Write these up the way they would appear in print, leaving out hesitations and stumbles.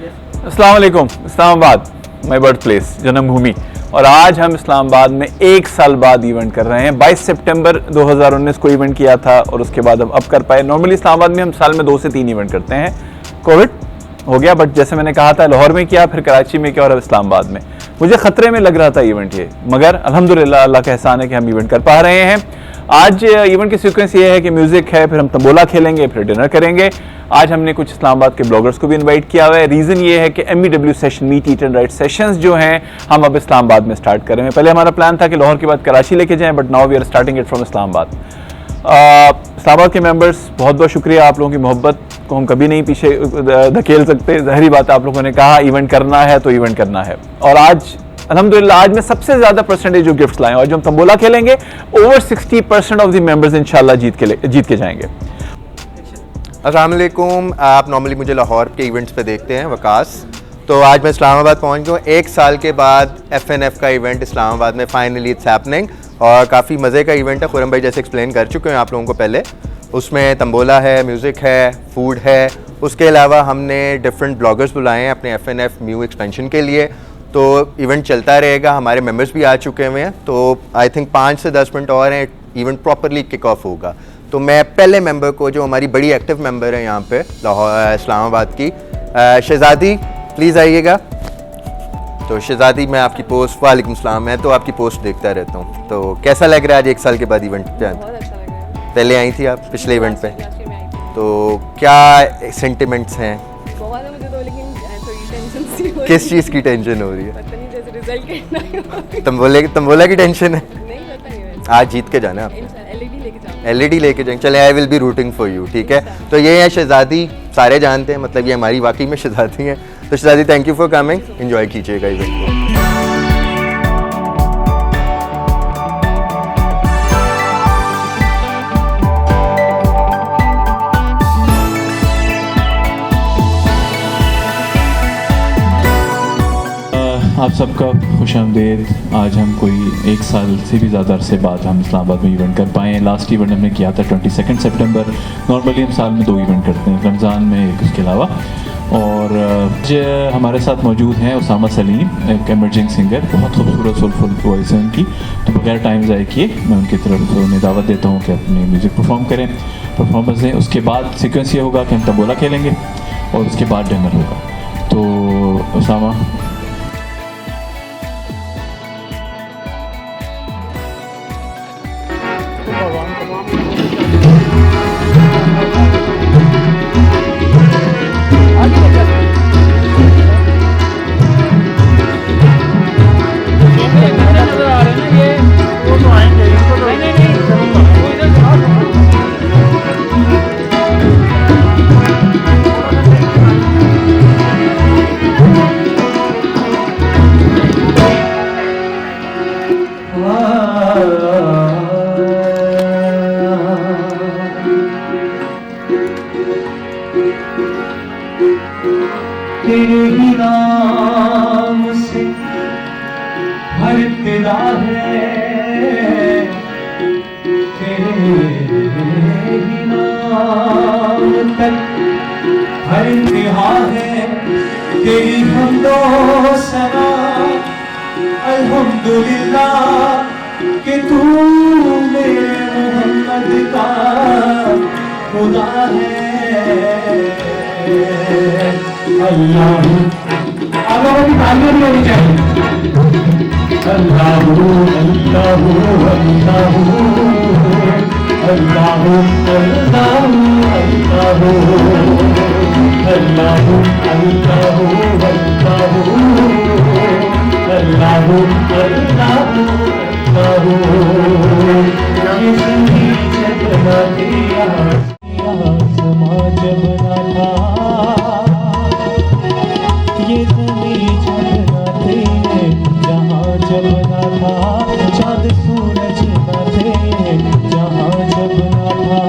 अस्सलाम वालेकुम। Islamabad my birth place, जन्मभूमि। और आज हम इस्लामाबाद में 1 साल बाद इवेंट कर रहे हैं। 22 सितंबर 2019 को इवेंट किया था और उसके बाद अब कर पाए। नॉर्मली इस्लामाबाद में हम साल में 2 से 3 इवेंट करते हैं। कोविड हो गया, बट जैसे मैंने कहा था, लाहौर में किया, फिर कराची में किया और अब इस्लामाबाद में। मुझे खतरे में लग रहा था इवेंट ये, मगर अल्हम्दुलिल्लाह अल्लाह का एहसान है कि हम इवेंट कर पा रहे हैं। आज इवेंट की सीक्वेंस ये है कि म्यूजिक है, फिर हम तंबोला खेलेंगे, फिर डिनर करेंगे। आज हमने कुछ इस्लामाबाद के ब्लॉगर्स को भी इनवाइट किया हुआ है। रीज़न ये है कि MEW session, meet eat and write sessions जो हैं, हम अब इस्लामाबाद में स्टार्ट कर रहे हैं। पहले हमारा प्लान था कि लाहौर के बाद कराची लेके जाएं, but now we are starting it from Islamabad. Islamabad के मेंबर्स, बहुत बहुत शुक्रिया। आप लोगों की मोहब्बत को हम कभी नहीं पीछे धकेल सकते। ज़ाहिरी बात है, आप लोगों ने कहा इवेंट करना है तो इवेंट करना है। और आज अल्हम्दुलिल्लाह आज मैं सबसे ज़्यादा परसेंटेज जो गिफ्ट्स लाए, और जो हम तंबोला खेलेंगे, ओवर 60% ऑफ द मेंबर्स इंशाल्लाह जीत के जाएंगे। अस्सलाम वालेकुम। आप नॉर्मली मुझे लाहौर के इवेंट्स पे देखते हैं, वकास। तो आज मैं इस्लामाबाद पहुंच गया हूँ। 1 साल के बाद FNF का इवेंट इस्लामाबाद में फाइनली इट्स हैपनिंग, और काफ़ी मज़े का इवेंट है। खुरम भाई जैसे एक्सप्लेन कर चुके हैं आप लोगों को पहले। उसमें तंबोला है, म्यूज़िक है, फूड है। उसके अलावा हमने डिफरेंट ब्लॉगर्स बुलाए हैं अपने FNF म्यू एक्सपेंशन के लिए। तो इवेंट चलता रहेगा। हमारे मेंबर्स भी आ चुके हुए हैं, तो आई थिंक 5 से 10 मिनट और हैं, इवेंट प्रॉपरली किक ऑफ होगा। तो मैं पहले मेंबर को, जो हमारी बड़ी एक्टिव मेंबर है यहाँ पे लाहौर इस्लामाबाद की, शहज़ादी प्लीज़ आइएगा। तो शहज़ादी, मैं आपकी पोस्ट, वालेकुम सलाम, मैं तो आपकी पोस्ट देखता रहता हूँ। तो कैसा लग रहा है आज 1 साल के बाद इवेंट पे? बहुत अच्छा लग रहा है। पहले आई थी आप पिछले इवेंट पे, तो क्या सेंटिमेंट्स हैं? बहुत है मुझे तो, लेकिन थोड़ी टेंशन सी हो रही है। किस चीज़ की टेंशन हो रही है? पता नहीं, जैसे रिजल्ट कहना तंबोला की टेंशन है? नहीं पता नहीं है। आज जीत के जाना है आपने। LED लेके जाऊँ। LED लेके जाएंगे, चले, I will be rooting for you, ठीक है। तो ये है शहज़ादी, सारे जानते हैं, मतलब ये हमारी वाकई में शहज़ादी हैं। तो Shehzadi, thank you for coming, enjoy कीजिएगा इवेंट को। आप सबका खुशामदीद। आज हम कोई 1 साल से भी ज़्यादा अरसे बाद हम इस्लामाबाद में इवेंट कर पाए हैं। लास्ट इवेंट हमने किया था 22 सितंबर। नॉर्मली हम साल में 2 इवेंट करते हैं, रमज़ान में एक, उसके अलावा। और हमारे साथ मौजूद हैं उसामा सलीम, एक एमर्जिंग सिंगर, बहुत खूबसूरत सोलफुल वॉइस है उनकी। तो बगैर टाइम ज़ाय किए मैं उनकी तरफ उन्हें दावत देता हूँ कि अपनी म्यूज़िक परफॉर्म करें, परफॉर्मेंस दें। उसके बाद सीक्वेंस ये होगा कि हम तंबोला खेलेंगे और उसके बाद डिनर होगा। तो उसामा, तेरे ही नाम से हर इब्तिदा है, तेरे ही नाम तक हर इंतहा है। तेरी हमदो सना अल्हम्दुलिल्लाह कि तू मेरे मोहम्मद का खुदा है। अल्लाह, आप लोगों की तालियां भी होनी चाहिए। अल्लाह अल्लाह अल्लाह अल्लाह अल्लाह अल्लाह अल्लाह अल्लाह अल्लाह। ये संगीत जब ना दिया समाज बना था, ये ज़मीं जब ना थे, जहाँ जब ना था, चाँद सूरज ना थे, जहाँ जब ना था,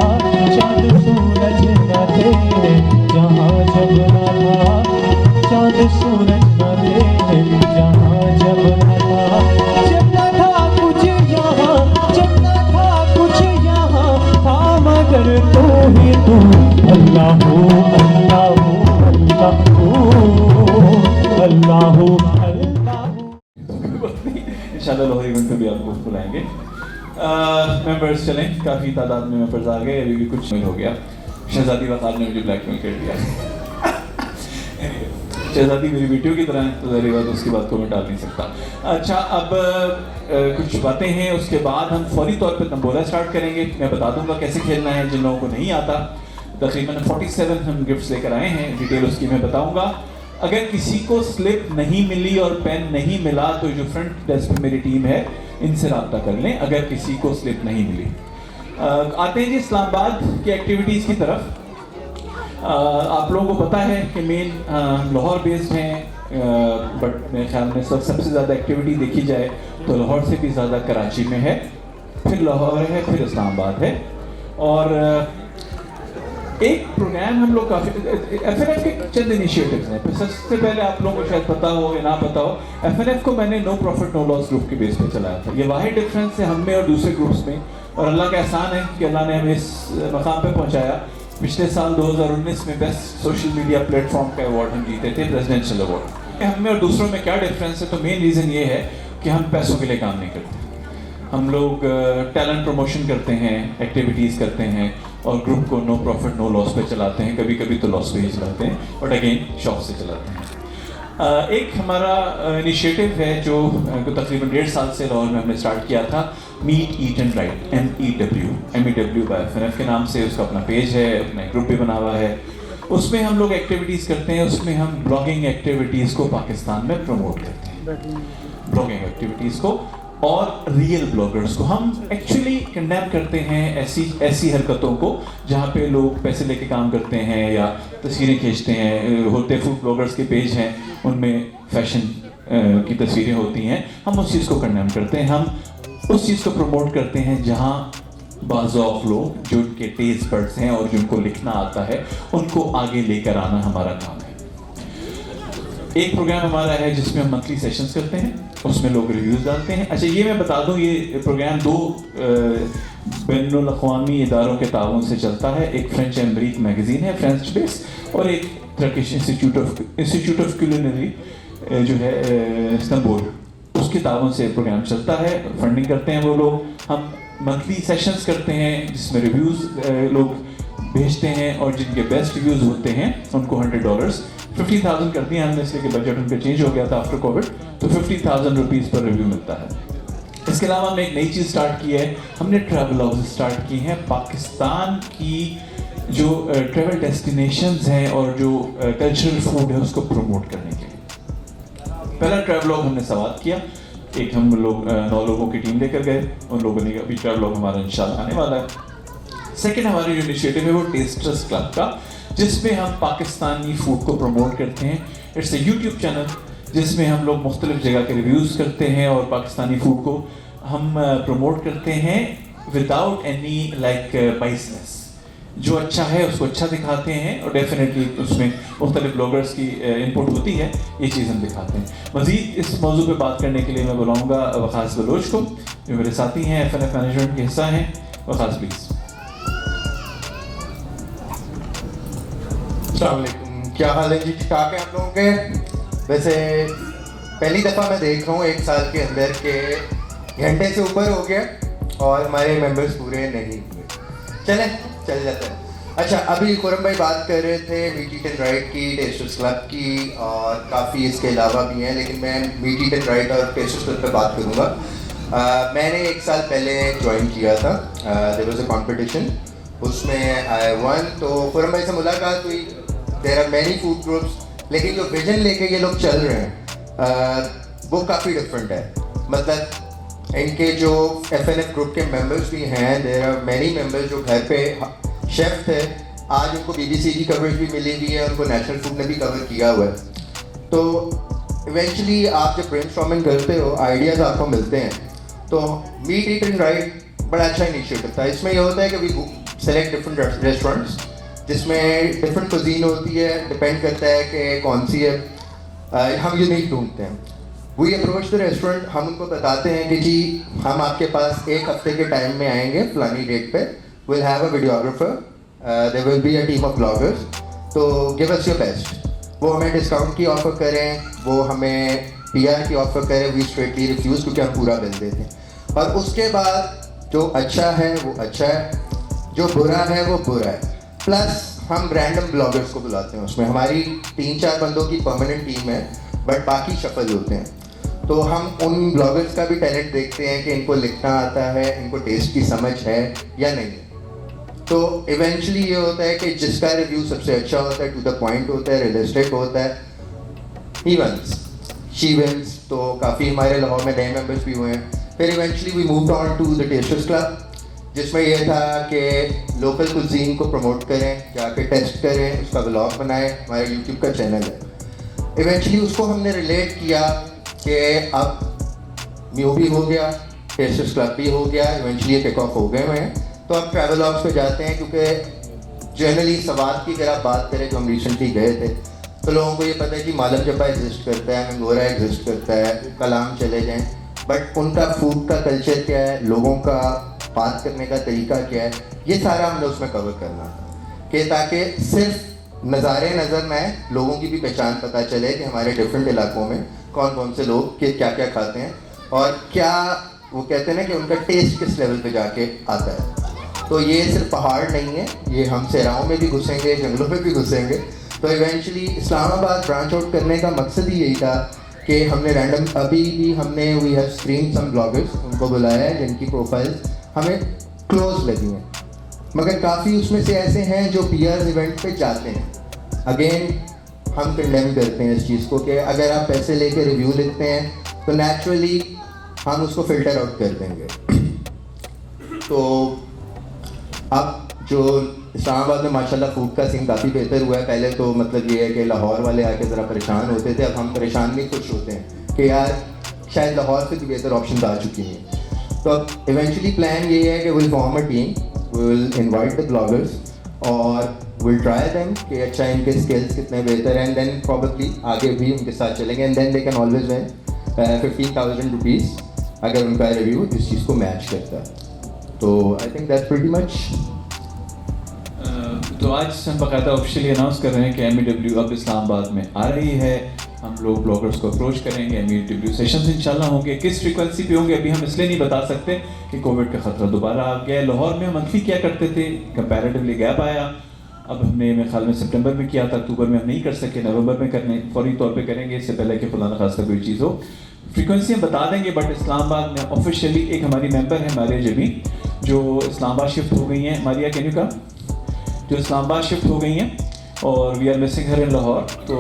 चाँद सूरज ना थे, जहाँ जब ना था, चाँद सूरज ना थे, जहाँ जब ना था। जब ना था कुछ यहाँ, जब ना था कुछ यहाँ, था मगर तू ही तू। अल्लाह अल्लाह अल्लाह इंशाल्लाह लाहौर इवेंट पे भी आपको बुलाएंगे। मेंबर्स चलें, काफ़ी तादाद में मेंबर्स आ गए, अभी भी कुछ नहीं हो गया। शहजादी वक़ार ने मुझे ब्लैकमेल कर दिया। शहजादी मेरी बेटियों की तरह है, तो ज़ाहिर बात उसकी बात को मैं टाल नहीं सकता। अच्छा, अब कुछ बातें हैं, उसके बाद हम फौरी तौर पर तंबोला स्टार्ट करेंगे। मैं बता दूंगा कैसे खेलना है जिन लोगों को नहीं आता। तकरीबन 47 हम गिफ्ट्स लेकर आए हैं, डिटेल उसकी मैं बताऊंगा। अगर किसी को स्लिप नहीं मिली और पेन नहीं मिला तो जो फ्रंट डेस्क पे मेरी टीम है इनसे रब्ता कर लें, अगर किसी को स्लिप नहीं मिली। आते हैं जी इस्लामाबाद की एक्टिविटीज़ की तरफ। आप लोगों को पता है कि मेन लाहौर बेस्ड हैं, बट मेरे ख्याल में सबसे ज़्यादा एक्टिविटी देखी जाए तो लाहौर से भी ज़्यादा कराची में है, फिर लाहौर है, फिर इस्लामाबाद है। और एक प्रोग्राम हम लोग काफ़ी FNF के चंद इनिशिएटिव्स हैं। फिर सबसे पहले आप लोगों को शायद पता हो या ना पता हो, FNF को मैंने no profit no loss group के बेस पे चलाया था। ये वाहिद डिफरेंस है हम में और दूसरे ग्रुप्स में, और अल्लाह का एहसान है कि अल्लाह ने हमें इस मकाम पे पहुंचाया। पिछले साल 2019 में बेस्ट सोशल मीडिया प्लेटफॉर्म का अवार्ड हम जीते थे, प्रेसिडेंशियल अवार्ड। हम में और दूसरों में क्या डिफरेंस है, तो मेन रीज़न ये है कि हम पैसों के लिए काम नहीं करते। हम लोग टैलेंट प्रमोशन करते हैं, एक्टिविटीज़ करते हैं, और ग्रुप को नो प्रॉफिट नो लॉस पे चलाते हैं। कभी कभी तो लॉस पे ही चलाते हैं, बट अगेन शौक से चलाते हैं। एक हमारा इनिशिएटिव है जो तकरीबन 1.5 साल से लाहौर में हमने स्टार्ट किया था, meet eat and write, MEW by FNF के नाम से उसका अपना पेज है, अपना ग्रुप भी बना हुआ है। उसमें हम लोग एक्टिविटीज़ करते हैं, उसमें हम ब्लॉगिंग एक्टिविटीज़ को पाकिस्तान में प्रमोट करते हैं, ब्लॉगिंग एक्टिविटीज़ को और रियल ब्लॉगर्स को। हम एक्चुअली कंडेम करते हैं ऐसी हरकतों को जहाँ पे लोग पैसे लेके काम करते हैं या तस्वीरें खींचते हैं। होते फूड ब्लॉगर्स के पेज हैं, उनमें फैशन की तस्वीरें होती हैं, हम उस चीज़ को कंडेम करते हैं। हम उस चीज़ को प्रमोट करते हैं जहाँ बाज़ौक़ लोग जो उनके टेस्ट बड्स हैं और जिनको लिखना आता है उनको आगे लेकर आना हमारा काम है। एक प्रोग्राम हमारा है जिसमें हम मंथली सेशंस करते हैं, उसमें लोग रिव्यूज़ डालते हैं। अच्छा, ये मैं बता दूं, ये प्रोग्राम 2 बैनुल अक़वामी इदारों के ताउन से चलता है। एक फ्रेंच एम्ब्रिक मैगज़ीन है फ्रेंच बेस, और एक टर्किश इंस्टीट्यूट ऑफ कुलिनरी जो है इस्तांबुल, उसके ताउन से प्रोग्राम चलता है। फंडिंग करते हैं वो लोग। हम मंथली सेशंस करते हैं जिसमें रिव्यूज़ लोग भेजते हैं, और जिनके बेस्ट रिव्यूज़ होते हैं उनको $100 50,000 कर दिया हमने, इसलिए कि बजट उनका चेंज हो गया था आफ्टर कोविड, तो 50,000 रुपीज़ पर रिव्यू मिलता है। इसके अलावा हमने एक नई चीज़ स्टार्ट की है, हमने ट्रैवलॉग्स स्टार्ट की हैं पाकिस्तान की जो ट्रैवल डेस्टिनेशंस हैं और जो कल्चरल फूड है उसको प्रमोट करने के लिए। पहला ट्रैवलॉग हमने सवात किया, एक हम लोग 9 लोगों की टीम लेकर गए, उन लोगों ने अभी ट्रैवलॉग हमारा इंशाल्लाह आने वाला है। सेकेंड हमारी जो इनिशिएटिव है वो टेस्टर्स क्लब का, जिसमें हम पाकिस्तानी फूड को प्रमोट करते हैं। इट्स अ यूट्यूब चैनल जिसमें हम लोग मुख्तलिफ जगह के रिव्यूज़ करते हैं और पाकिस्तानी फूड को हम प्रमोट करते हैं विदाउट एनी बाइसनेस। जो अच्छा है उसको अच्छा दिखाते हैं, और डेफिनेटली उसमें मुख्तलिफ ब्लॉगर्स की इनपुट होती है, ये चीज़ हम दिखाते हैं। मज़ीद इस मौजू पे बात करने के लिए मैं बुलाऊँगा वक़ास बलोच को, जो मेरे साथी हैं, FNF मैनेजमेंट के हिस्सा हैं। वक़ास प्लीज़। अस्सलामुअलैकुम, क्या हाल है जी? ठीक ठाक है आप लोगों के? वैसे पहली दफ़ा मैं देख रहा हूँ 1 साल के अंदर के घंटे से ऊपर हो गया और हमारे मेंबर्स पूरे नहीं हुए। चल जाता है। अच्छा, अभी खुरम भाई बात कर रहे थे मीट ईट एंड राइट की, टेस्टर्स क्लब की, और काफ़ी इसके अलावा भी हैं, लेकिन मैं मीट ईट एंड राइट और टेस्टर्स क्लब पे बात करूँगा। मैंने 1 साल पहले ज्वाइन किया था, देयर वाज अ कंपटीशन, उसमें आई वन। तो खुरम भाई से मुलाकात हुई। There are many food groups, लेकिन जो विजन लेके ये लोग चल रहे हैं वो काफ़ी डिफरेंट है। मतलब इनके जो FNF ग्रुप के मेंबर्स भी हैं, देयर आर मैनी मेंबर्स जो घर पे शेफ थे, आज उनको BBC की कवरेज भी मिली हुई है, उनको नेशनल फूड ने भी कवर किया हुआ है। तो इवेंचुअली आप जब ब्रेनस्टॉर्मिंग करते हो, आइडियाज़ आपको मिलते हैं। तो मीट ईट एंड राइट बड़ा अच्छा इनिशिएटिव था। इसमें यह होता है कि वी सेलेक्ट डिफरेंट रेस्टोरेंट्स जिसमें डिफरेंट कुजीन होती है, डिपेंड करता है कि कौन सी है। हम यूनिक ढूंढते हैं। वी अप्रोच द रेस्टोरेंट, हम उनको बताते हैं कि जी हम आपके पास 1 हफ्ते के टाइम में आएंगे फलानी डेट पे, will have a videographer, there will be a team of bloggers, तो गिव अस योर बेस्ट। वो हमें डिस्काउंट की ऑफ़र करें, वो हमें PR की ऑफ़र करे वी स्ट्रेटली रिफ्यूज़, क्योंकि हम पूरा बिल देते हैं। और उसके बाद जो अच्छा है वो अच्छा है, जो बुरा है वो बुरा है। प्लस हम रैंडम ब्लॉगर्स को बुलाते हैं, उसमें हमारी 3-4 बंदों की परमानेंट टीम है, बट बाकी शफल होते हैं। तो हम उन ब्लॉगर्स का भी टैलेंट देखते हैं कि इनको लिखना आता है, इनको टेस्ट की समझ है या नहीं। तो इवेंचुअली ये होता है कि जिसका रिव्यू सबसे अच्छा होता है, टू द पॉइंट होता है, रियलिस्टिक होता है, ही विंस, शी विंस। तो काफ़ी हमारे लाहौर में नए मेंबर्स भी हुए हैं। फिर eventually we moved on to the tasters club, जिसमें यह था कि लोकल कुजीन को प्रमोट करें, जाके टेस्ट करें, उसका व्लॉग बनाएं। हमारा यूट्यूब का चैनल है। इवेंचुअली उसको हमने रिलेट किया कि अब म्यू भी हो गया, टेस्टर्स क्लब भी हो गया, इवेंचुअली किक ऑफ हो गए हुए हैं। तो अब ट्रैवलॉग्स पे जाते हैं, क्योंकि जनरली सवाल की अगर आप बात करें, जो हम रिसेंटली गए थे, तो लोगों को ये पता है कि मालम जब्बा एग्जिस्ट करता है, मंगोरा एग्जिस्ट करता है, कलाम चले जाएँ, बट उनका फूड का कल्चर क्या है, लोगों का बात करने का तरीका क्या है, ये सारा हमने उसमें कवर करना था, कि ताकि सिर्फ नज़ारे नज़र में आए, लोगों की भी पहचान पता चले कि हमारे डिफरेंट इलाकों में कौन कौन से लोग के क्या क्या खाते हैं, और क्या वो कहते हैं ना कि उनका टेस्ट किस लेवल पे जाके आता है। तो ये सिर्फ पहाड़ नहीं है, ये हम सहराओं में भी घुसेंगे, जंगलों में भी घुसेंगे। तो इवेंचुअली इस्लामाबाद ब्रांच आउट करने का मकसद ही यही था कि हमने रैंडम, अभी भी हमने we have screen some bloggers, उनको बुलाया है जिनकी प्रोफाइल्स हमें क्लोज लगी हैं, मगर काफ़ी उसमें से ऐसे हैं जो PR इवेंट पे जाते हैं। अगेन हम कंडेम करते हैं इस चीज़ को कि अगर आप पैसे लेके रिव्यू लिखते हैं तो नेचुरली हम उसको फ़िल्टर आउट कर देंगे। तो अब जो इस्लामाबाद में माशाल्लाह फूड का सीन काफ़ी बेहतर हुआ है। पहले तो मतलब ये है कि लाहौर वाले आके ज़रा परेशान होते थे, अब हम परेशान नहीं खुश होते हैं कि यार शायद लाहौर से भी बेहतर ऑप्शन आ चुकी हैं। तो अब इवेंचुअली प्लान ये है कि will form a team, will invite the bloggers और विल ट्राई देम कि अच्छा इनके स्किल्स कितने बेहतर हैं, एंड देन प्रॉब्ली आगे भी उनके साथ चलेंगे, and then they can always win 15,000 rupees अगर उनका रिव्यू इस चीज़ को मैच करता है। तो I think that's pretty much. तो आज हम बाकायदा ऑफिशियली अनाउंस कर रहे हैं कि MEW अब इस्लामाबाद में आ रही है। हम लोग ब्लॉगर्स को अप्रोच करेंगे, MEW सेशंस इंशाल्लाह होंगे। किस फ्रीक्वेंसी पे होंगे अभी हम इसलिए नहीं बता सकते कि कोविड का ख़तरा दोबारा आ गया। लाहौर में हम मंथली किया करते थे, कंपैरेटिवली गैप आया। अब हमने मेरे ख्याल में सितंबर में किया था, अक्टूबर में हम नहीं कर सके, नवंबर में करने फौरी तौर पे करेंगे, इससे पहले कि खुदा न खास्ता कोई चीज़ हो। फ्रीक्वेंसी हम बता देंगे, बट इस्लामाबाद में ऑफिशियली एक हमारी मेंबर है मारिया जबी, जो इस्लामाबाद शिफ्ट हो गई हैं। मारिया कैन यू कम, जो इस्लामाबाद शिफ्ट हो गई हैं और वी आर मिसिंग हर इन लाहौर। तो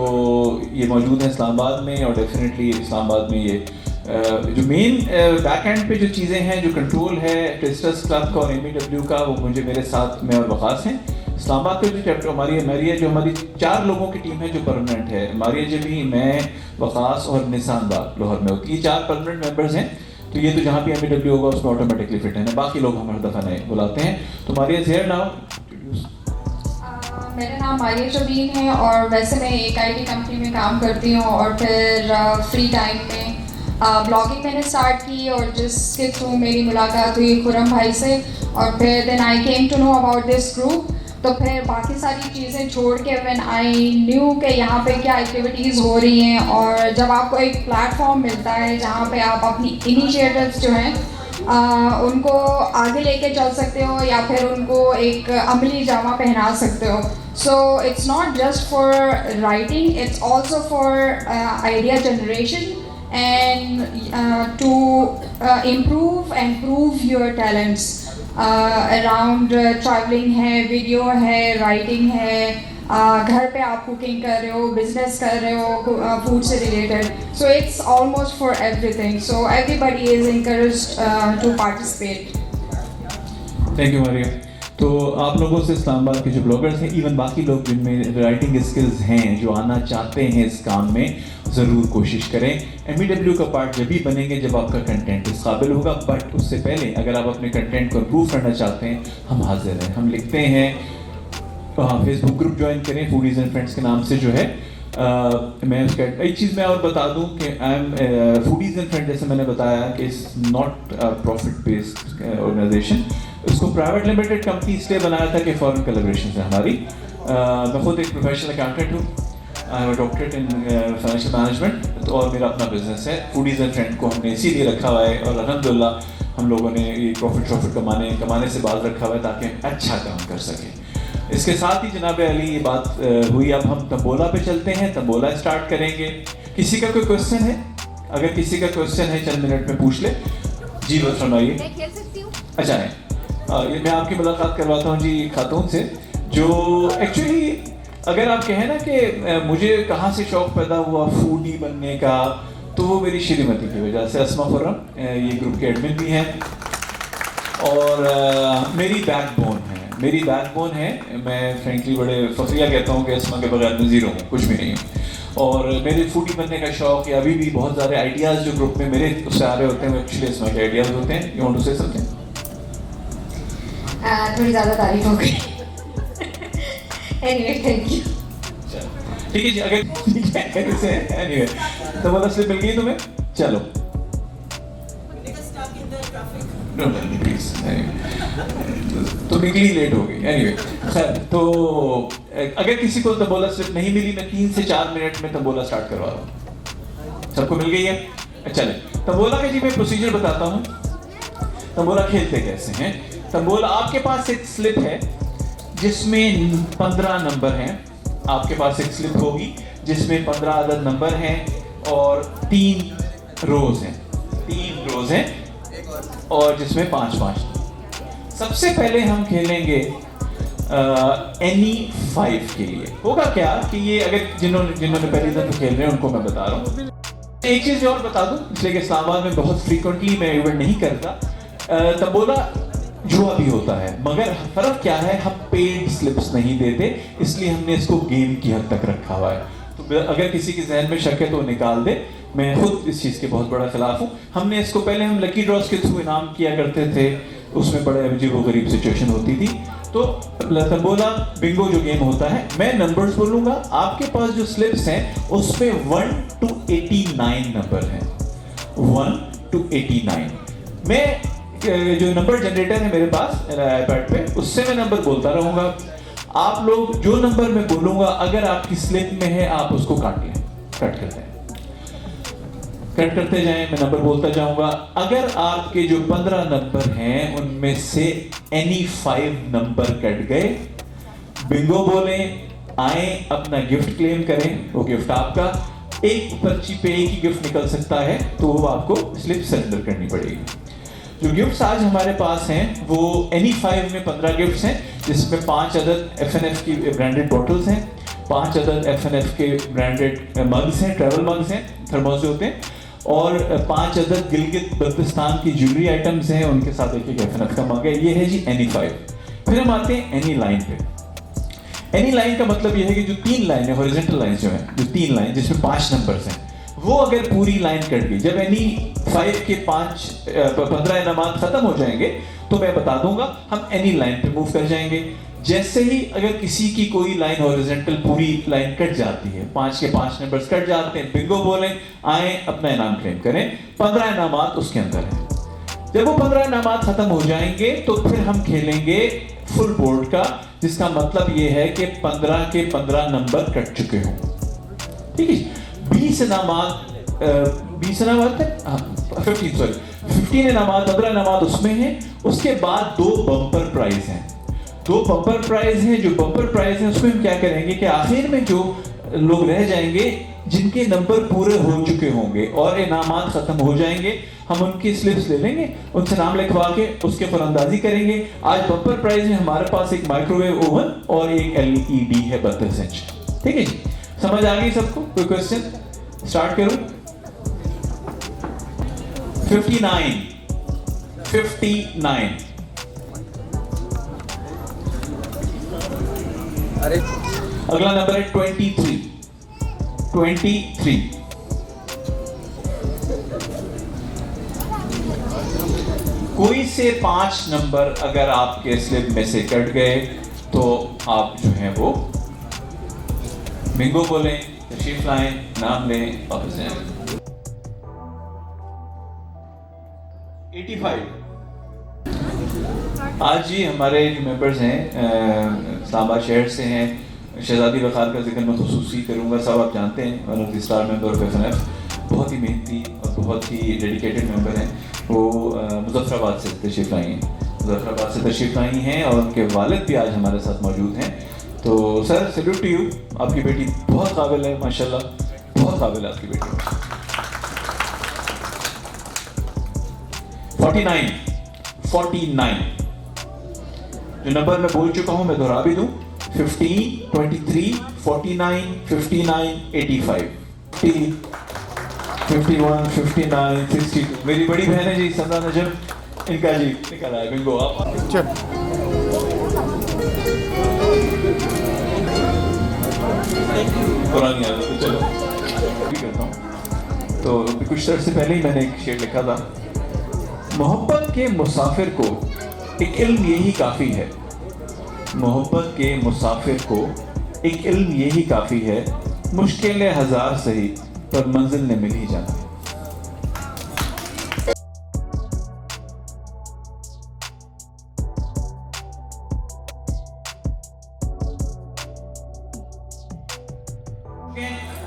ये मौजूद है इस्लामाबाद में, और डेफिनेटली इस्लामाबाद में ये जो मेन बैक एंड पे जो चीज़ें हैं, जो कंट्रोल है टेस्टर्स क्लब का और MEW का, वो मुझे मेरे साथ में और वकास हैं। इस्लामाबाद के जो चैप्टर मारिया जो हमारी 4 लोगों की टीम है जो परमानेंट है, मारिया जबी, मैं, वकास और निशान बाग लाहौर में होती है। 4 परमानेंट मेंबर्स हैं। तो ये तो जहाँ भी MEW होगा उसमें ऑटोमेटिकली फिट है ना, बाकी लोग हम हर दफ़ा नए बुलाते हैं। तो मारिया इज हियर नाउ। मेरा नाम मारिया जबीन है और वैसे मैं एक IT कंपनी में काम करती हूँ, और फिर फ्री टाइम में ब्लॉगिंग मैंने स्टार्ट की, और जिसके थ्रू मेरी मुलाकात हुई खुरम भाई से, और फिर then I came to know about this group. तो फिर बाकी सारी चीज़ें छोड़ के व्हेन आई न्यू कि यहाँ पे क्या एक्टिविटीज़ हो रही हैं, और जब आपको एक प्लेटफॉर्म मिलता है जहाँ पे आप अपनी इनिशिएटिव्स जो हैं उनको आगे लेके चल सकते हो, या फिर उनको एक अमली जामा पहना सकते हो। So it's not just for writing, it's also for idea generation and to improve and prove your talents around travelling है, वीडियो है, राइटिंग है, घर पे आप कुकिंग कर रहे हो, बिजनेस कर रहे हो फूड से related. So it's almost for everything, so everybody is encouraged to participate. Thank you Maria. तो आप लोगों से इस्लामाबाद के जो ब्लॉगर्स हैं, इवन बाकी लोग जिनमें राइटिंग स्किल्स हैं, जो आना चाहते हैं इस काम में, ज़रूर कोशिश करें। MEW का पार्ट जब भी बनेंगे जब आपका कंटेंट इस काबिल होगा, बट उससे पहले अगर आप अपने कंटेंट को इम्प्रूव करना चाहते हैं, हम हाजिर हैं। हम लिखते हैं, फेसबुक ग्रुप ज्वाइन करें फूडीज़ एंड फ्रेंड्स के नाम से जो है। मैं उसका एक चीज़ मैं और बता दूं कि I am foodies and friends, जैसे मैंने बताया कि it's not profit based organisation. उसको प्राइवेट लिमिटेड कंपनी इसलिए बनाया था कि फॉरेन कोलैबोरेशन है हमारी। मैं खुद एक प्रोफेशनल अकाउंटेंट हूँ। I have a doctorate in financial management, और मेरा अपना बिजनेस है फूडीज एंड फ्रेंड को हमने इसीलिए रखा हुआ है, और अल्हम्दुलिल्लाह हम लोगों ने ये प्रॉफिट कमाने से बात रखा हुआ है ताकि हम अच्छा काम कर सकें। इसके साथ ही जनाब अली ये बात हुई, अब हम तंबोला पे चलते हैं, तंबोला स्टार्ट करेंगे। किसी का कोई क्वेश्चन है? अगर किसी का क्वेश्चन है चंद मिनट में पूछ ले। जी बस फरमाइए। मैं खेल सकती हूँ? अच्छा है, मैं आपकी मुलाकात करवाता हूँ जी खातून से, जो एक्चुअली अगर आप कहें ना कि मुझे कहाँ से शौक़ पैदा हुआ फूडी बनने का, तो वो मेरी श्रीमती की वजह से। अस्मा खुर्रम ये ग्रुप के एडमिन भी हैं और मेरी बैकबोन है। मैं फ्रेंकली बड़े फखरिया कहता हूँ कि अस्मा के बगैर मैं ज़ीरो हूँ, कुछ भी नहीं हूँ। और मेरे फूडी बनने का शौक़ या अभी भी बहुत सारे आइडियाज़ जो ग्रुप में मेरे उससे आ रहे होते हैं वो एक्चुअली अस्मा के आइडियाज़ होते हैं। You want to say something? थोड़ी ज़्यादा तारीफ हो गई। Anyway thank you. ठीक है जी, अगर ठीक है कैसे एनीवे तो बोला स्लिप मिल गई तुम्हें, चलो तो निकली लेट हो गई। एनीवे खैर, तो अगर किसी को तंबोला स्लिप नहीं मिली, मैं 3 से 4 मिनट में तंबोला स्टार्ट करवा रहा हूँ। सबको मिल गई है? चले तंबोला का जी मैं प्रोसीजर बताता हूँ, तंबोला खेलते कैसे हैं। तंबोला, आपके पास एक स्लिप है जिसमें 15 नंबर हैं। आपके पास एक स्लिप होगी जिसमें 15 अदद नंबर हैं और 3 रोज हैं और जिसमें 5-5। सबसे पहले हम खेलेंगे एनी 5 के लिए। होगा क्या कि ये अगर जिन्होंने पहली दफा खेल रहे हैं उनको मैं बता रहा हूँ। एक चीज़ और बता दूँ, इसलिए कि इस्लामाबाद में बहुत फ्रीक्वेंटली मैं इवेंट नहीं करता। तंबोला जुआ भी होता है, मगर फर्क क्या है, हम पेड स्लिप्स नहीं देते, इसलिए हमने इसको गेम की हद तक रखा हुआ है। तो अगर किसी के जहन में शक है तो निकाल दे, मैं खुद इस चीज़ के बहुत बड़ा खिलाफ हूँ। हमने इसको पहले हम लकी ड्रॉस के थ्रू इनाम किया करते थे, उसमें बड़े अजीब व गरीब सिचुएशन होती थी। तो तंबोला बिंगो जो गेम होता है, मैं नंबर्स बोलूँगा, आपके पास जो स्लिप्स हैं उसमें 1 to 89 नंबर हैं। 1 to 89 मैं जो नंबर जनरेटर है मेरे पास आईपैड पे, उससे मैं नंबर बोलता रहूंगा। आप लोग जो नंबर मैं बोलूंगा, अगर आपकी स्लिप में है आप उसको कट करते जाएं, मैं नंबर बोलता जाऊंगा। अगर आपके जो 15 नंबर हैं उनमें से एनी 5 नंबर कट गए, बिंगो बोलें, आए अपना गिफ्ट क्लेम करें। वो गिफ्ट आपका, एक पर्ची पे एक ही गिफ्ट निकल सकता है, तो वो आपको स्लिप सरेंडर करनी पड़ेगी। जो गिफ्ट्स आज हमारे पास हैं वो एनी 5 में 15 गिफ्ट्स हैं, जिसमें 5 अदद FNF की ब्रांडेड बॉटल्स हैं, 5 अदद FNF के ब्रांडेड मग्स हैं, ट्रैवल मग्स हैं, थर्मोस जो होते हैं, और 5 अदद गिलगित बल्तिस्तान की ज्वेलरी आइटम्स हैं, उनके साथ एक FNF का मग है। ये है जी एनी 5। फिर हम आते हैं एनी लाइन पे। एनी लाइन का मतलब ये है कि जो 3 लाइन है, हॉरिजॉन्टल लाइन जो है, जो 3 लाइन जिसमें 5 नंबर्स हैं, वो अगर पूरी लाइन कट गई, जब एनी 5 के 15 इनामात खत्म हो जाएंगे तो मैं बता दूंगा, हम एनी लाइन पे मूव कर जाएंगे। जैसे ही अगर किसी की कोई लाइन हॉरिजॉन्टल पूरी लाइन कट जाती है, 5 के 5 नंबर्स कट जाते हैं, बिंगो बोलें, आए अपना इनाम क्लेम करें। 15 इनामात उसके अंदर है। जब वो 15 इनामात खत्म हो जाएंगे तो फिर हम खेलेंगे फुल बोर्ड का, जिसका मतलब ये है कि 15 के 15 नंबर कट चुके हों। ठीक है, 15 इनामात 15 इनामात उसमें हैं। उसके बाद 2 बम्पर प्राइज हैं। 2 बम्पर प्राइज हैं। जो बम्पर प्राइज हैं उसमें हम क्या करेंगे कि आखिर में जो लोग रह जाएंगे जिनके नंबर पूरे हो चुके होंगे और इनामात खत्म हो जाएंगे, हम उनकी स्लिप्स ले लेंगे, उनसे नाम लिखवा के उसके फरंदाजी करेंगे। आज बम्पर प्राइज है हमारे पास एक माइक्रोवेव ओवन और एक LED है 32 इंच। ठीक है जी, समझ आ गई सबको? कोई क्वेश्चन? स्टार्ट करूं? 59 अरे अगला नंबर है 23। कोई से 5 नंबर अगर आपके स्लिप में से कट गए तो आप जो हैं वो बिंगो बोलें, तशरीफ लाएं, नाम लें, वापस जाएं। 85 आज जी हमारे जो मेंबर्स हैं इस्लामाबाद शहर से हैं, शहजादी वक़ार का जिक्र मैं खुसूसी करूँगा, सब आप जानते हैं, one of the star member of FNF, बहुत ही मेहनती और बहुत ही डेडिकेटेड मेंबर हैं। वो मुज़फ़्फ़राबाद से तशरीफ़ लाई हैं, मुज़फ़्फ़राबाद से तशरीफ़ लाई हैं और उनके वालिद भी आज हमारे साथ मौजूद हैं। तो सर सैल्यूट टू यू, आपकी बेटी बहुत काबिल है माशाल्लाह, बहुत काबिल है आपकी बेटी। 49 जो नंबर मैं बोल चुका हूँ मैं दोहरा भी दूँ, 15, 23, 49, 59, 85, 51, 59, 62। मेरी बड़ी बहन है जी सना नजम, इनका जी निकल आया बिंगो। आप पुरानी आदत है, चलो भी करता हूँ। तो कुछ देर से पहले ही मैंने एक शेर लिखा था, मोहब्बत के मुसाफिर को एक इल्म यही काफ़ी है, मोहब्बत के मुसाफिर को एक इल्म यही काफ़ी है, मुश्किलें हज़ार सही पर मंजिल ने मिल ही जाना।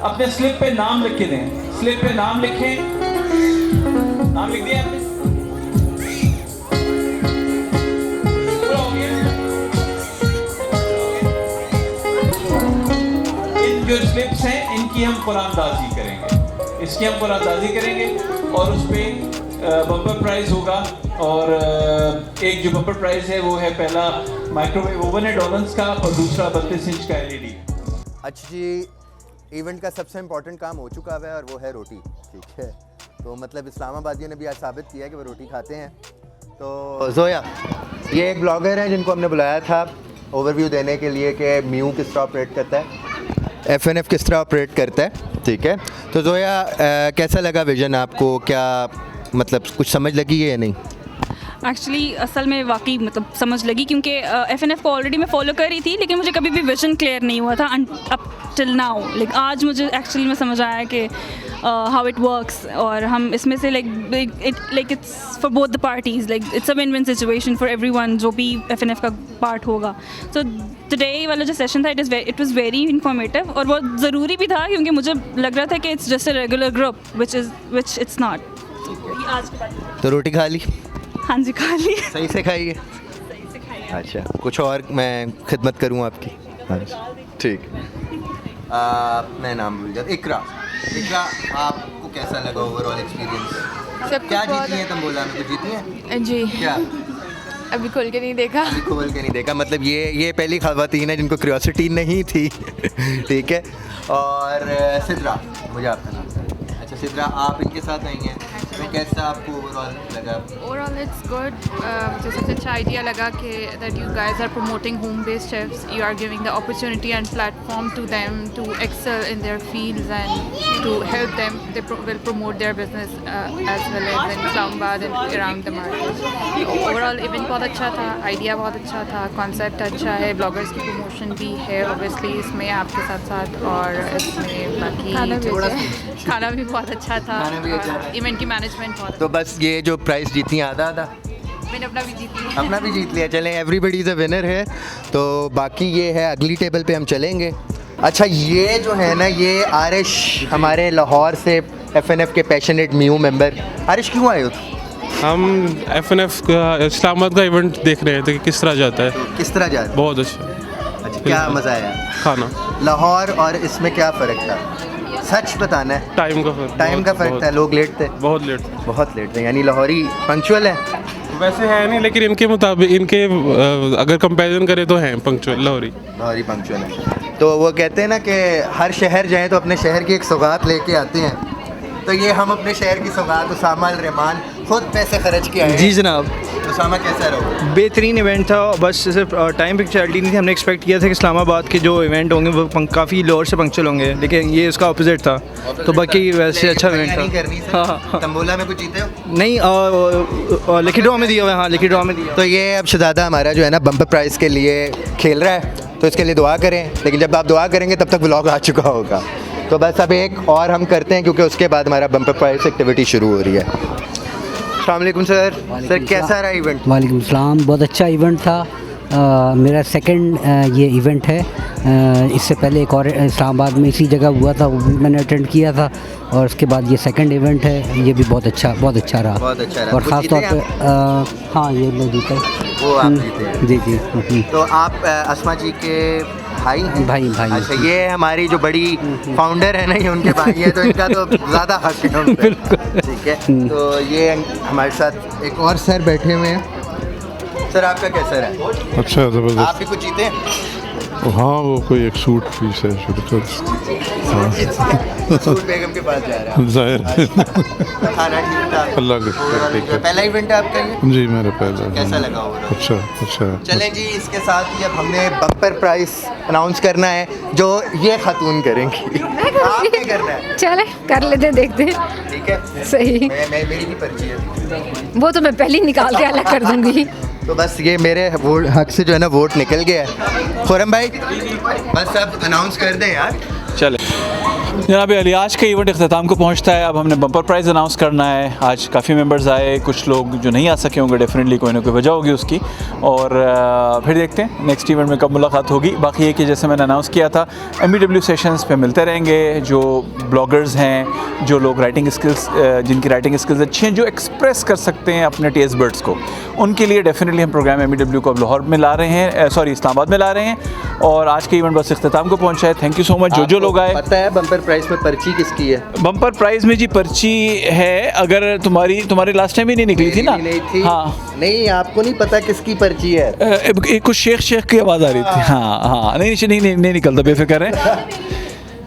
अपने स्लिप पे नाम लिख के दें, स्लिप पे नाम लिखें, नाम लिख दिया आपने? इन जो स्लिप्स हैं इनकी हम कुरानदाजी करेंगे, इसकी हम कुरानदाजी करेंगे और उस पे बम्पर प्राइज होगा। और एक जो बम्पर प्राइज है वो है पहला माइक्रोवेव ओवन है डॉलन्स का और दूसरा 32 इंच का LED। अच्छा जी, इवेंट का सबसे इम्पोर्टेंट काम हो चुका है और वो है रोटी, ठीक है। तो मतलब इस्लामाबादियों ने भी आज साबित किया कि वो रोटी खाते हैं। तो जोया, ये एक ब्लॉगर है जिनको हमने बुलाया था ओवरव्यू देने के लिए कि म्यू किस तरह ऑपरेट करता है, FNF किस तरह ऑपरेट करता है, ठीक है। तो जोया, कैसा लगा विज़न आपको, क्या मतलब कुछ समझ लगी है या नहीं? एक्चुअली असल में वाकई मतलब समझ लगी, क्योंकि FNF को ऑलरेडी मैं फॉलो कर रही थी, लेकिन मुझे कभी भी विजन क्लियर नहीं हुआ था अप टिल नाउ। लाइक आज मुझे एक्चुअली में समझ आया कि हाउ इट वर्क्स, और हम इसमें से like it's for both the parties, like it's a win win situation for everyone जो भी FNF का पार्ट होगा। सो टुडे वाला जो सेशन था इट वाज वेरी इन्फॉर्मेटिव और बहुत ज़रूरी भी था, क्योंकि मुझे लग रहा था कि it's just a regular group which it's not. आज के बाद तो रोटी खा ली? हाँ जी, खा ली। सही से खाई है? सही से खाई। अच्छा, कुछ और मैं खिदमत करूँ आपकी? हाँ ठीक। मैं नाम भूल गया। इकरा, आपको कैसा लगा ओवरऑल एक्सपीरियंस? सब क्या जीती हैं तंबोला में? कुछ जीती हैं जी? क्या अभी खोल के नहीं देखा। अभी खोल के नहीं देखा, मतलब ये पहली ख़वातीन है जिनको क्यूरियोसिटी नहीं थी ठीक है। और सिद्रा, मुझे आपका नाम था। अच्छा सिद्रा, आप इनके साथ आई हैं, तो कैसा आपको ओवरऑल लगा? Overall it's good. मुझे सबसे अच्छा आइडिया लगा कि that you guys are promoting home based chefs, you are giving the opportunity and platform to them to excel in their fields and to help them, they will promote their business as well as in Islamabad and around the market. Overall event बहुत अच्छा था, idea बहुत अच्छा था, concept अच्छा है, bloggers की promotion भी है ऑब्वियसली इसमें आपके साथ साथ, और इसमें बाकी खाना भी बहुत अच्छा था, इवेंट की मैनेजमेंट बहुत। तो बस ये जो प्राइस जीती आधा मैंने अपना भी जीत लिया। अपना भी जीत लिया। चलें, एवरीबडी इज़ अ विनर है। तो बाकी ये है, अगली टेबल पे हम चलेंगे। अच्छा, ये जो है ना, ये आरिश हमारे लाहौर से FNF के पैशनेट म्यू मेंबर। आरिश क्यों आए हो? हम FNF का इस्लामाबाद का इवेंट देख रहे थे कि किस तरह जाता है। तो किस तरह जा रहे? बहुत अच्छा। अच्छा, क्या मज़ा आया? खाना। लाहौर और इसमें क्या फ़र्क था? सच बताना है। टाइम का फ़र्क था, लोग लेट थे, बहुत लेट थे। यानी लाहौरी पंक्चुअल है? वैसे है नहीं, लेकिन इनके मुताबिक इनके अगर कंपैरिजन करें तो हैं पंक्चुअल, लाहौरी पंक्चुअल है। तो वो कहते हैं ना कि हर शहर जाएं तो अपने शहर की एक सौगात लेके आते हैं, तो ये हम अपने शहर की सौगात उसामा अल रहमान खुद पैसे खर्च के आए। जी जनाब। उसामा कैसा रहा? बेहतरीन इवेंट था, बस सिर्फ टाइम पिक्चुअलिटी नहीं थी। हमने एक्सपेक्ट किया था कि इस्लामाबाद के जो इवेंट होंगे वो काफ़ी लोअर से पंक्चुअल होंगे, लेकिन ये इसका ऑपोजिट था। तो बाकी वैसे अच्छा इवेंट था। हाँ। तंबोला में कुछ जीते हो? नहीं, लकी ड्रॉ में दिया हुआ है। हाँ, लकी ड्रॉ में दिया। तो ये अब शहजादा हमारा जो है ना बम्पर प्राइज़ के लिए खेल रहा है, तो इसके लिए दुआ करें। लेकिन जब आप दुआ करेंगे तब तक व्लॉग आ चुका होगा। तो बस अब एक और हम करते हैं, क्योंकि उसके बाद हमारा बम्पर प्राइस एक्टिविटी शुरू हो रही है। अस्सलाम वालेकुम सर। सर कैसा रहा इवेंट? वालेकुम सलाम। बहुत अच्छा इवेंट था। मेरा सेकंड ये इवेंट है इससे पहले एक और इस्लामाबाद में इसी जगह हुआ था, वो भी मैंने अटेंड किया था, और उसके बाद ये सेकंड इवेंट है, ये भी बहुत अच्छा रहा। बहुत अच्छा रहा। और ख़ास तौर पे हाँ ये मैं जीता, वो आप जीते हैं। जी। तो आप अस्मा जी के भाई हैं? भाई। अच्छा, ये हमारी जो बड़ी फाउंडर है ना, ये उनके भाई है, तो इनका तो ज़्यादा हक है उन पे। ठीक है, तो ये हमारे साथ एक और सर बैठे हुए हैं। सर आपका क्या सर है? अच्छा, ज़बरदस्त। आप भी कुछ जीते हैं? हाँ, वो कोई एक सूट पीस है शुरू कर। सूट बेगम के पास जा रहा है। जाहिर है। खाना ठीक था? अल्लाह का ठीक है। पहला इवेंट है आपका ये? जी, मेरा पहला। कैसा लगा ओवरऑल? अच्छा। चलें जी, इसके साथ ही अब हमने बम्पर प्राइस अनाउंस करना है, जो ये खातून करेंगी। आपने करना है। चले कर लेते, देखते। ठीक है, सही। मेरी भी पर्ची है, वो तो मैं पहले ही निकाल के अलग कर दूंगी। तो बस ये मेरे वोट हक से जो है ना वोट निकल गया है। खुरम भाई बस अब अनाउंस कर दें यार। चले जनाब अली, आज का इवेंट अख्ताम को पहुंचता है। अब हमने बम्पर प्राइज़ अनाउंस करना है। आज काफ़ी मेंबर्स आए, कुछ लोग जो नहीं आ सके होंगे, डेफिनेटली कोई ना कोई वजह होगी उसकी, और फिर देखते हैं नेक्स्ट इवेंट में कब मुलाकात होगी। बाकी ये कि जैसे मैंने अनाउंस किया था, MBW सेशंस पे मिलते रहेंगे। जो ब्लॉगर्स हैं, जो लोग राइटिंग स्किल्स, जिनकी राइटिंग स्किल्स अच्छी हैं, जो एक्सप्रेस कर सकते हैं अपने टेस्ट बर्ड्स को, उनके लिए डेफिनेटली हम प्रोग्राम MBW को अब लाहौर में ला रहे हैं, इस्लामाबाद में ला रहे हैं। और आज के इवेंट बस अख्ताम को पहुँचा है। थैंक यू सो मच जो लोग आए। पता है बम्पर प्राइस में पर्ची किसकी है? बम्पर प्राइज़ में जी पर्ची है, अगर तुम्हारी लास्ट टाइम ही नहीं निकली थी ना? नहीं थी। हाँ, नहीं, आपको नहीं पता किसकी पर्ची है? एक कुछ शेख की आवाज़ आ रही थी। हाँ, नहीं निकलता, बेफिक्र है।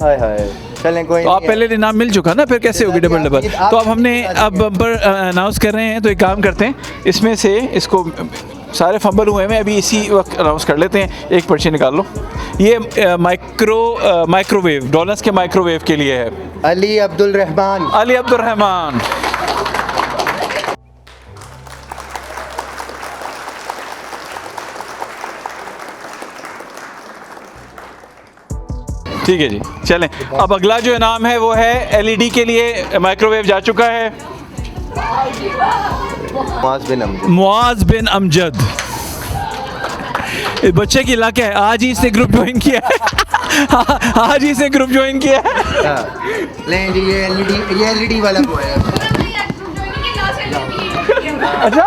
हाय चलें, कोई तो आप पहले इनाम मिल चुका ना, फिर कैसे होगी डबल? तो अब हमने बम्पर अनाउंस कर रहे हैं, तो एक काम करते हैं, इसमें से इसको सारे फंबल हुए हैं, अभी इसी वक्त अनाउंस कर लेते हैं। एक पर्ची निकाल लो। ये माइक्रोवेव, डॉलर्स के माइक्रोवेव के लिए है। अली अब्दुल रहमान। ठीक है जी, चलें। अब अगला जो इनाम है वो है LED के लिए माइक्रोवेव जा चुका है। मुआज बिन अमजद, इस बच्चे की इलाका है, आज ही इसने ग्रुप ज्वाइन किया है। आज ही इसने ग्रुप ज्वाइन किया है। लें जी, ये LED वाला वो है। अच्छा,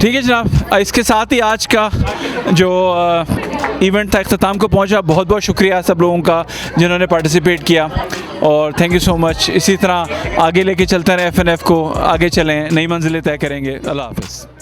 ठीक है जनाब, इसके साथ ही आज का जो इवेंट था अख्ताम को पहुंचा। बहुत बहुत शुक्रिया सब लोगों का जिन्होंने पार्टिसिपेट किया, और थैंक यू सो मच। इसी तरह आगे लेके चलते रहे FNF को, आगे चलें, नई मंजिलें तय करेंगे। अल्लाह हाफ़िज़।